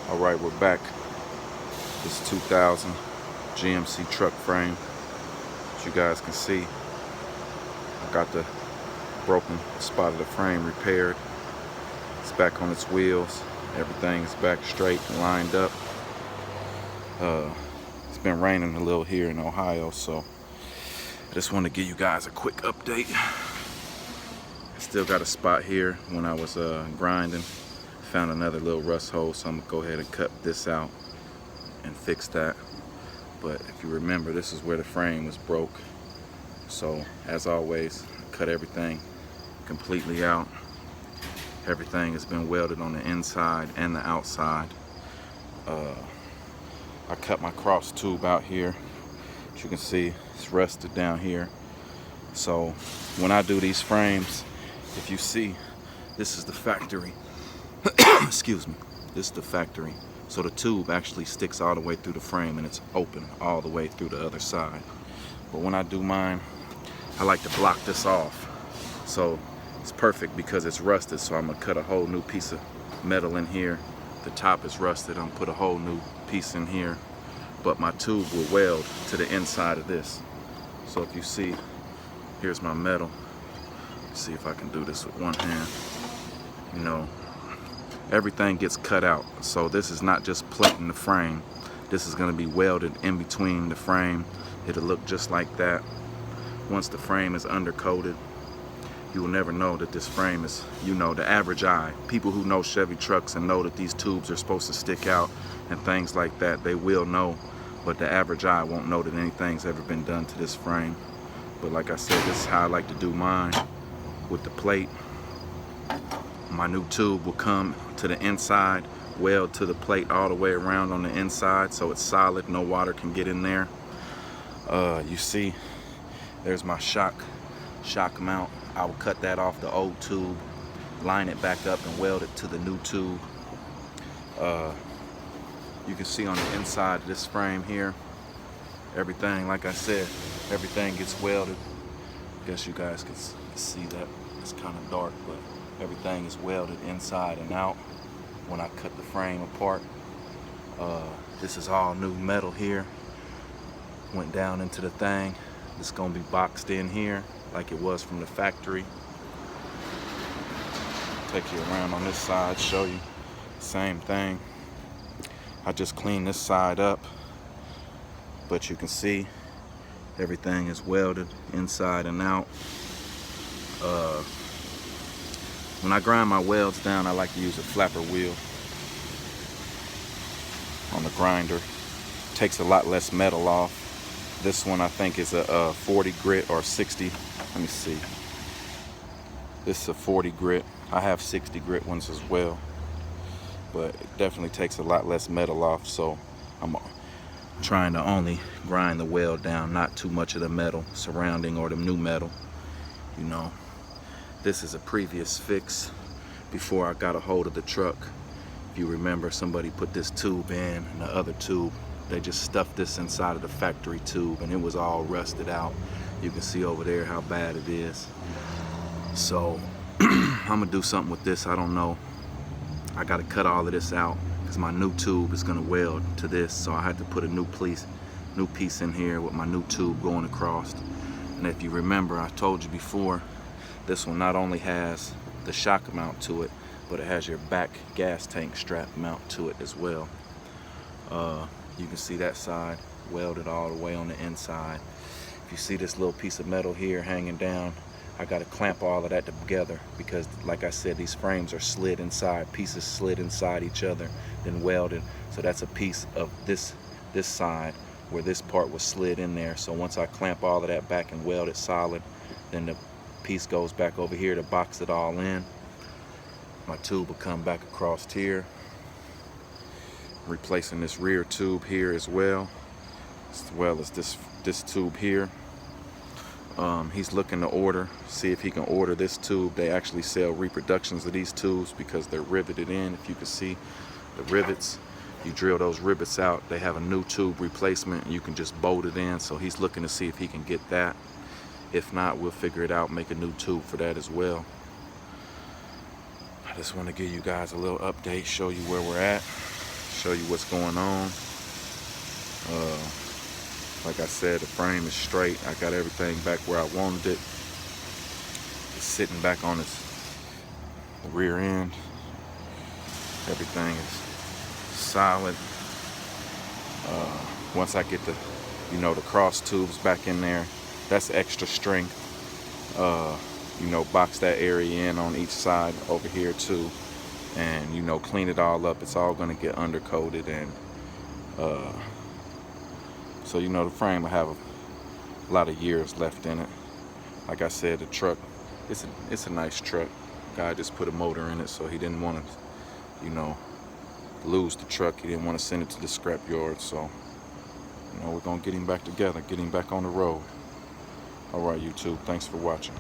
All right, we're back. This 2000 GMC truck frame. As you guys can see, I got the broken spot of the frame repaired. It's back on its wheels. Everything is back straight and lined up. It's been raining a little here in Ohio, so I just want to give you guys a quick update. I still got a spot here when I was grinding. Found another little rust hole, so I'm gonna go ahead and cut this out and fix that. But if you remember, this is where the frame was broke. So as always, cut everything completely out. Everything has been welded on the inside and the outside. I cut my cross tube out here. As you can see, it's rusted down here. So when I do these frames, if you see, this is the factory. Excuse me, this is the factory. So the tube actually sticks all the way through the frame and it's open all the way through the other side. But when I do mine, I like to block this off. So it's perfect because it's rusted, so I'm gonna cut a whole new piece of metal in here. The top is rusted, I'm gonna put a whole new piece in here. But my tube will weld to the inside of this. So if you see, here's my metal. Let's see if I can do this with one hand. You know, everything gets cut out. So this is not just plating the frame. This is gonna be welded in between the frame. It'll look just like that. Once the frame is undercoated, you will never know that this frame is, you know, the average eye. People who know Chevy trucks and know that these tubes are supposed to stick out and things like that, they will know. But the average eye won't know that anything's ever been done to this frame. But like I said, this is how I like to do mine with the plate. My new tube will come to the inside, weld to the plate all the way around on the inside, so it's solid, no water can get in there. You see, there's my shock mount. I will cut that off the old tube, line it back up and weld it to the new tube. You can see on the inside of this frame here, everything, like I said, everything gets welded. I guess you guys can see that. It's kind of dark, but everything is welded inside and out when I cut the frame apart. This is all new metal here. Went down into the thing. It's gonna be boxed in here like it was from the factory. Take you around on this side, show you. Same thing. I just cleaned this side up, but you can see everything is welded inside and out. When I grind my welds down, I like to use a flapper wheel on the grinder. Takes a lot less metal off. This one I think is a 40 grit or 60. Let me see. This is a 40 grit. I have 60 grit ones as well. But it definitely takes a lot less metal off, so I'm trying to only grind the weld down, not too much of the metal surrounding or the new metal. You know, this is a previous fix before I got a hold of the truck. If you remember, somebody put this tube in and the other tube, they just stuffed this inside of the factory tube and it was all rusted out. You can see over there how bad it is. So I'm gonna do something with this, I don't know. I gotta cut all of this out because my new tube is gonna weld to this, so I had to put a new piece in here with my new tube going across. And if you remember, I told you before, this one not only has the shock mount to it, but it has your back gas tank strap mount to it as well. You can see that side welded all the way on the inside. If you see this little piece of metal here hanging down, I got to clamp all of that together because, like I said, these frames are slid inside, pieces slid inside each other, then welded. So that's a piece of this side where this part was slid in there. So once I clamp all of that back and weld it solid, then the piece goes back over here to box it all in. My tube will come back across here, replacing this rear tube here as well as this tube here. He's looking to order, see if he can order this tube. They actually sell reproductions of these tubes because they're riveted in. If you can see the rivets, you drill those rivets out, they have a new tube replacement and you can just bolt it in. So he's looking to see if he can get that. If not, we'll figure it out, make a new tube for that as well. I just want to give you guys a little update, show you where we're at, show you what's going on. Like I said, the frame is straight. I got everything back where I wanted it. It's sitting back on the rear end. Everything is solid. Once I get the, the cross tubes back in there, that's extra strength. Box that area in on each side over here too, and clean it all up. It's all gonna get undercoated, and so the frame will have a lot of years left in it. Like I said, the truck, it's a nice truck. Guy just put a motor in it, so he didn't want to lose the truck. He didn't want to send it to the scrap yard, so we're gonna get him back together, get him back on the road. All right, YouTube, thanks for watching.